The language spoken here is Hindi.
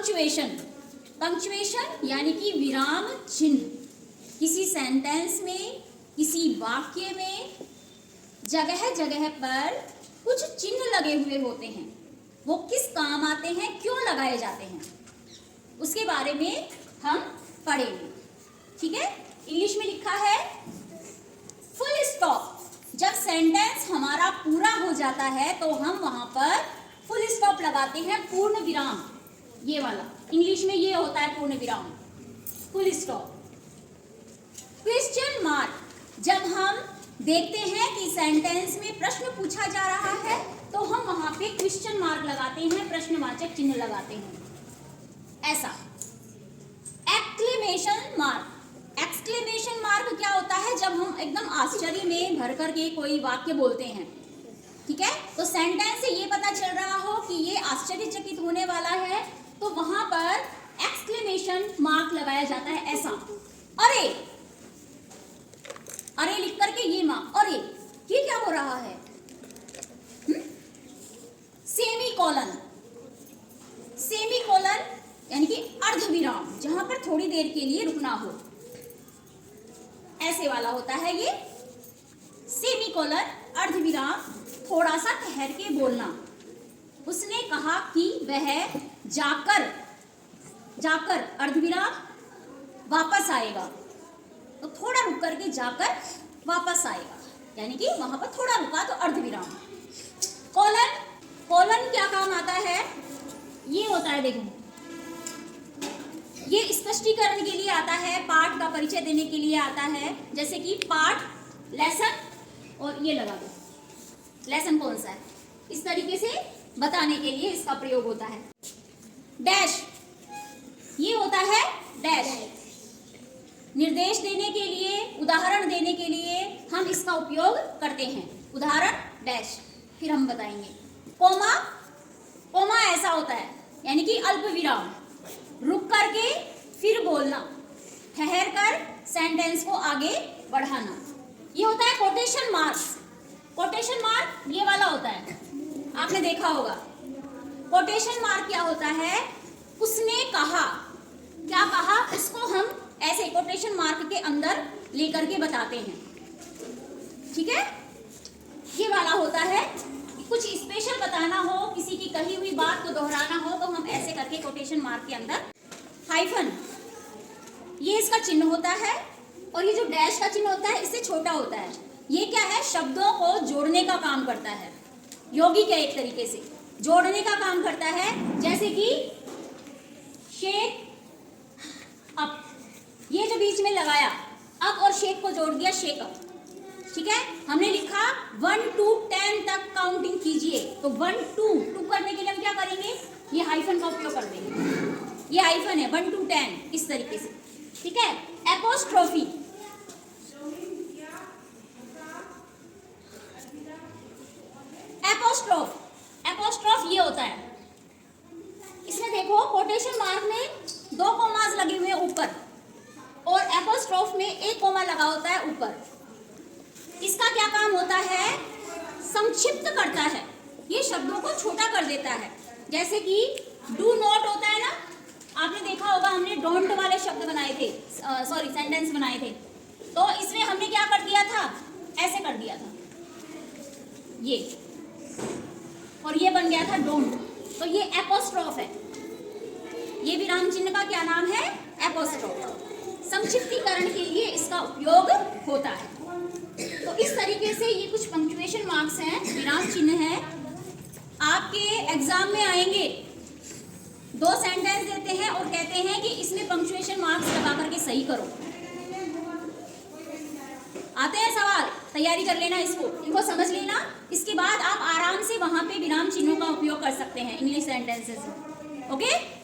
पंक्चुएशन, पंक्चुएशन यानी कि विराम चिन्ह। किसी सेंटेंस में, किसी वाक्य में जगह जगह पर कुछ चिन्ह लगे हुए होते हैं। वो किस काम आते हैं, क्यों लगाए जाते हैं, उसके बारे में हम पढ़ेंगे। ठीक है, इंग्लिश में लिखा है फुल स्टॉप। जब सेंटेंस हमारा पूरा हो जाता है तो हम वहां पर फुल स्टॉप लगाते हैं, पूर्ण विराम। ये वाला इंग्लिश में ये होता है पूर्ण विराम, फुल स्टॉप। क्वेश्चन मार्क, जब हम देखते हैं कि सेंटेंस में प्रश्न पूछा जा रहा है तो हम वहां पे क्वेश्चन मार्क लगाते हैं, प्रश्नवाचक चिन्ह लगाते हैं। ऐसा एक्सक्लेमेशन मार्क, एक्सक्लेमेशन मार्क क्या होता है, जब हम एकदम आश्चर्य में भर करके कोई वाक्य बोलते हैं, ठीक है, तो सेंटेंस से ये पता चल रहा हो कि ये आश्चर्यचकित होने वाला है, तो वहां पर एक्सक्लेमेशन मार्क लगाया जाता है। ऐसा अरे, अरे लिख करके ये मार्क, अरे ये क्या हो रहा है। सेमी कॉलन, सेमी कॉलन यानी कि अर्धविराम, जहां पर थोड़ी देर के लिए रुकना हो, ऐसे वाला होता है ये सेमी कॉलन, अर्धविराम, थोड़ा सा ठहर के बोलना। उसने कहा कि वह जाकर, जाकर अर्धविराम वापस आएगा, तो थोड़ा रुक करके जाकर वापस आएगा, यानी कि वहां पर थोड़ा रुका तो अर्धविराम। कॉलन, कॉलन क्या काम आता है, ये होता है, देखो ये स्पष्टीकरण के लिए आता है, पाठ का परिचय देने के लिए आता है, जैसे कि पाठ, लेसन, और ये लगा दो लेसन कौन सा है, इस तरीके से बताने के लिए इसका प्रयोग होता है। डैश, ये होता है डैश, निर्देश देने के लिए, उदाहरण देने के लिए हम इसका उपयोग करते हैं। उदाहरण डैश, फिर हम बताएंगे। कोमा, कोमा ऐसा होता है यानी कि अल्प विराम, रुक करके फिर बोलना, ठहर कर सेंटेंस को आगे बढ़ाना। ये होता है कोटेशन मार्क्स, कोटेशन मार्क ये वाला होता है, आपने देखा होगा। कोटेशन मार्क क्या होता है, उसने कहा, क्या कहा, उसको हम ऐसे कोटेशन मार्क के अंदर लेकर के बताते हैं। ठीक है, ये वाला होता है, कुछ स्पेशल बताना हो, किसी की कही हुई बात को दोहराना हो, तो हम ऐसे करके कोटेशन मार्क के अंदर। हाइफन, ये इसका चिन्ह होता है, और ये जो डैश का चिन्ह होता है इससे छोटा होता है। ये क्या है, शब्दों को जोड़ने का काम करता है, यौगिक है, एक तरीके से जोड़ने का काम करता है। जैसे कि शेक अप, ये जो बीच में लगाया, अप और शेक को जोड़ दिया, शेक अप। ठीक है, हमने लिखा 1 to 10 तक काउंटिंग कीजिए, तो 1 to 2 करने के लिए हम क्या करेंगे, ये हाइफन का उपयोग कर देंगे। ये हाइफन है 1 to 10, इस तरीके से। ठीक है, एपोस्ट्रोफी, एपोस्ट्रोफ, एपोस्ट्रोफ ये होता है, इसमें देखो कोटेशन मार्क में 2 कोमास लगे हुए हैं ऊपर, और एपोस्ट्रोफ में 1 कोमा लगा होता है ऊपर। इसका क्या काम होता है, संक्षिप्त करता है, ये शब्दों को छोटा कर देता है। जैसे कि डू नॉट होता है ना, आपने देखा होगा, हमने डोंट वाले शब्द बनाए थे, सॉरी सेंटेंस बनाए थे, तो इसमें हमने क्या कर दिया था, ऐसे कर दिया था ये, और ये बन गया था डोंट, तो ये एपोस्ट्रोफ है। ये विराम चिन्ह का क्या नाम है, एपोस्ट्रोफ। संक्षिप्तीकरण के लिए इसका उपयोग होता है। तो इस तरीके से ये कुछ पंक्चुएशन मार्क्स हैं, विराम चिन्ह है। आपके एग्जाम में आएंगे, 2 सेंटेंस देते हैं और कहते हैं कि इसमें पंक्चुएशन मार्क्स लगा करके सही करो। आते हैं सवाल, तैयारी कर लेना, इनको समझ लेना, इसके बाद आप आराम से वहां पे विराम चिन्हों का उपयोग कर सकते हैं इंग्लिश सेंटेंसेस में। ओके।